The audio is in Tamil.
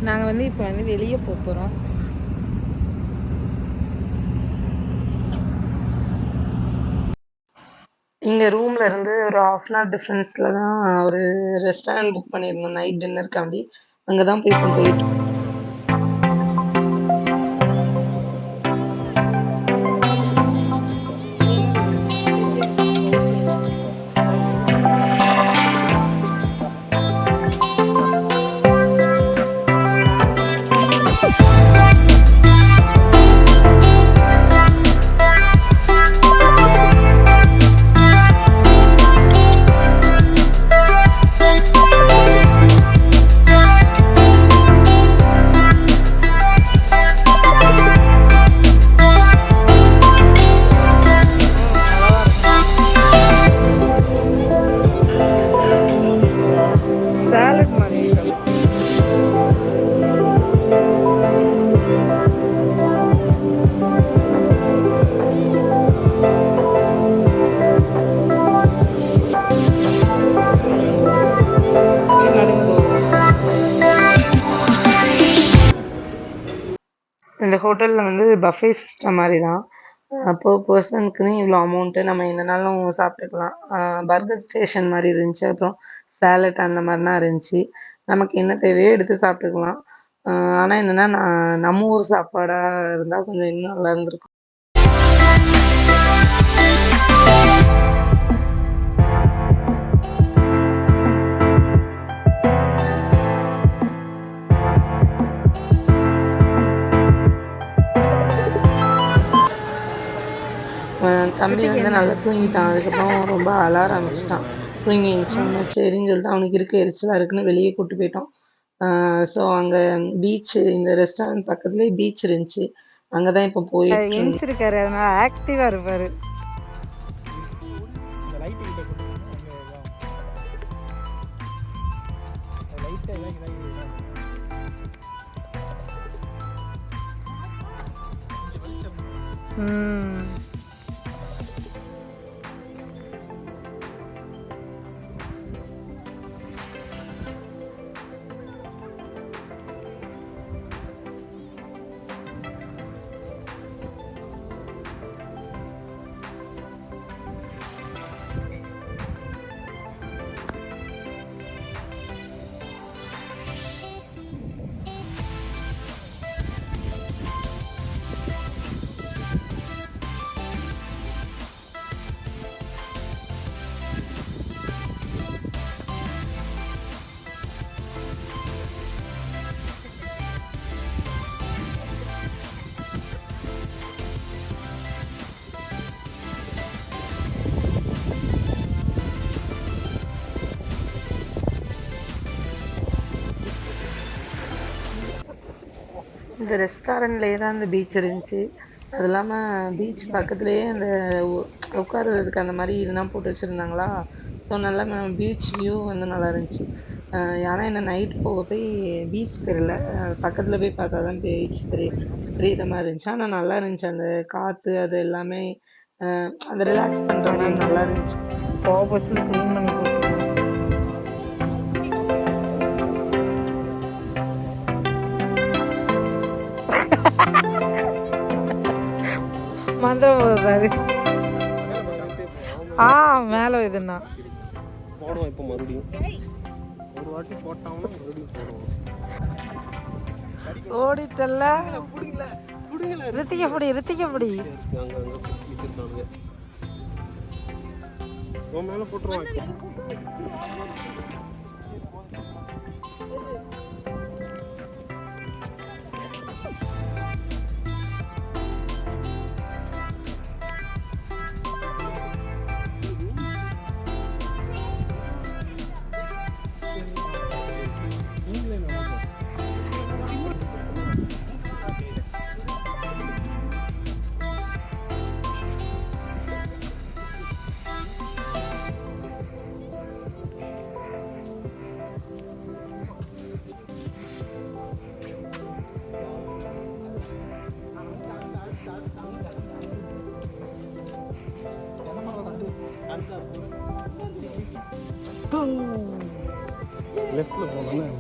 நாங்கள் வந்து இப்போ வந்து வெளியே போகிறோம். இங்கே ரூமில் இருந்து ஒரு 1/2 டிஃப்ரென்ஸில் தான் ஒரு ரெஸ்டாரண்ட் புக் பண்ணியிருந்தோம் நைட் டின்னருக்காண்டி. அங்கே தான் போய் போயிட்டு சாலட் மாதிரி இந்த ஹோட்டலில் வந்து பஃபே சிஸ்டம் மாதிரி தான். அப்போது பர்சனுக்குன்னு இவ்வளோ அமௌண்ட்டு, நம்ம என்னனாலும் சாப்பிட்டுக்கலாம். பர்கர் ஸ்டேஷன் மாதிரி இருந்துச்சு. அப்புறம் சேலட் அந்த மாதிரிலாம் இருந்துச்சு. நமக்கு என்ன தேவையோ எடுத்து சாப்பிட்டுக்கலாம். ஆனால் என்னென்னா நம்ம ஊர் சாப்பாடாக இருந்தால் கொஞ்சம் இன்னும் நல்லா இருந்திருக்கும். தம்பி வந்து நல்லா தூங்கிட்டான். அதுக்கப்புறம் ரொம்ப அழ ஆரம்பிச்சிட்டான். தூங்கி எழுந்திரிச்சோன்னே சரின்னு சொல்லிட்டு அவனுக்கு இருக்க எரிச்சலாக இருக்குன்னு வெளியே கூப்பிட்டு போயிட்டோம். ஸோ அங்கே பீச்சு, இந்த ரெஸ்டாரண்ட் பக்கத்துலேயே பீச் இருந்துச்சு. அங்கே தான் இப்போ போயிட்டு எழுந்திருக்காரு. அதனால ஆக்டிவாக இருப்பார். இந்த ரெஸ்டாரண்ட்லேயே தான் இந்த பீச் இருந்துச்சு. அது இல்லாமல் பீச் பக்கத்துலேயே அந்த உட்காருறதுக்கு அந்த மாதிரி இதெல்லாம் போட்டு வச்சுருந்தாங்களா. ஸோ நல்லா பீச் வியூ வந்து நல்லா இருந்துச்சு. ஆனால் என்ன நைட் போக போய் பீச் தெரியல. பக்கத்தில் போய் பார்த்தா தான் பீச் தெரியுற மாதிரி இருந்துச்சு. ஆனால் நல்லா இருந்துச்சு. அந்த காற்று அது எல்லாமே அந்த ரிலாக்ஸ் பண்ணுற மாதிரி நல்லா இருந்துச்சு. ஆப்போசிட் க்ளீன் பண்ணி போட்டு மந்திரம் போடுறாரு. மேலே இதுன்னா போடுவோம். இப்போ மறுபடியும் ஒரு வாட்டி போட்டாங்கன்னா மறுபடியும் போடுவோம். ஓடிட்டல்ல ரித்திக்கப்படி மேலே போட்டுருவாங்க. லெஃப்ட்ல போகணும்.